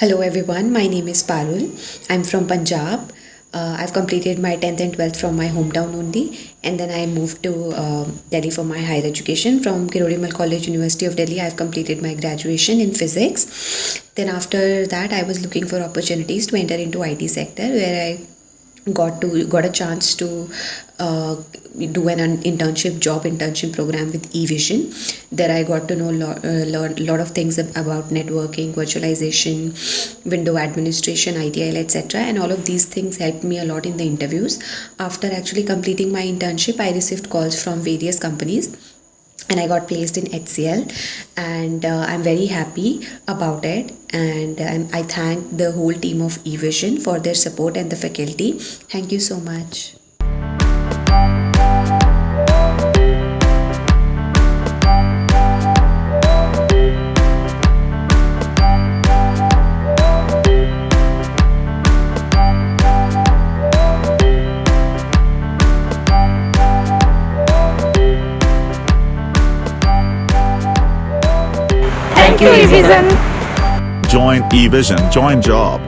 Hello everyone, my name is Parul. I'm from Punjab. I've completed my 10th and 12th from my hometown only, and then I moved to Delhi for my higher education. From Kirodimal College, University of Delhi, I've completed my graduation in physics. Then after that, I was looking for opportunities to enter into IT sector, where I got a chance to do an internship program with Evision. There I got to know learn a lot of things about networking, virtualization, window administration, ITIL, etc. And all of these things helped me a lot in the interviews. After actually completing my internship, I received calls from various companies and I got placed in HCL, and I'm very happy about it. And I thank the whole team of Evision for their support and the faculty. Thank you so much. Thank you, Evision. Join Evision, join job.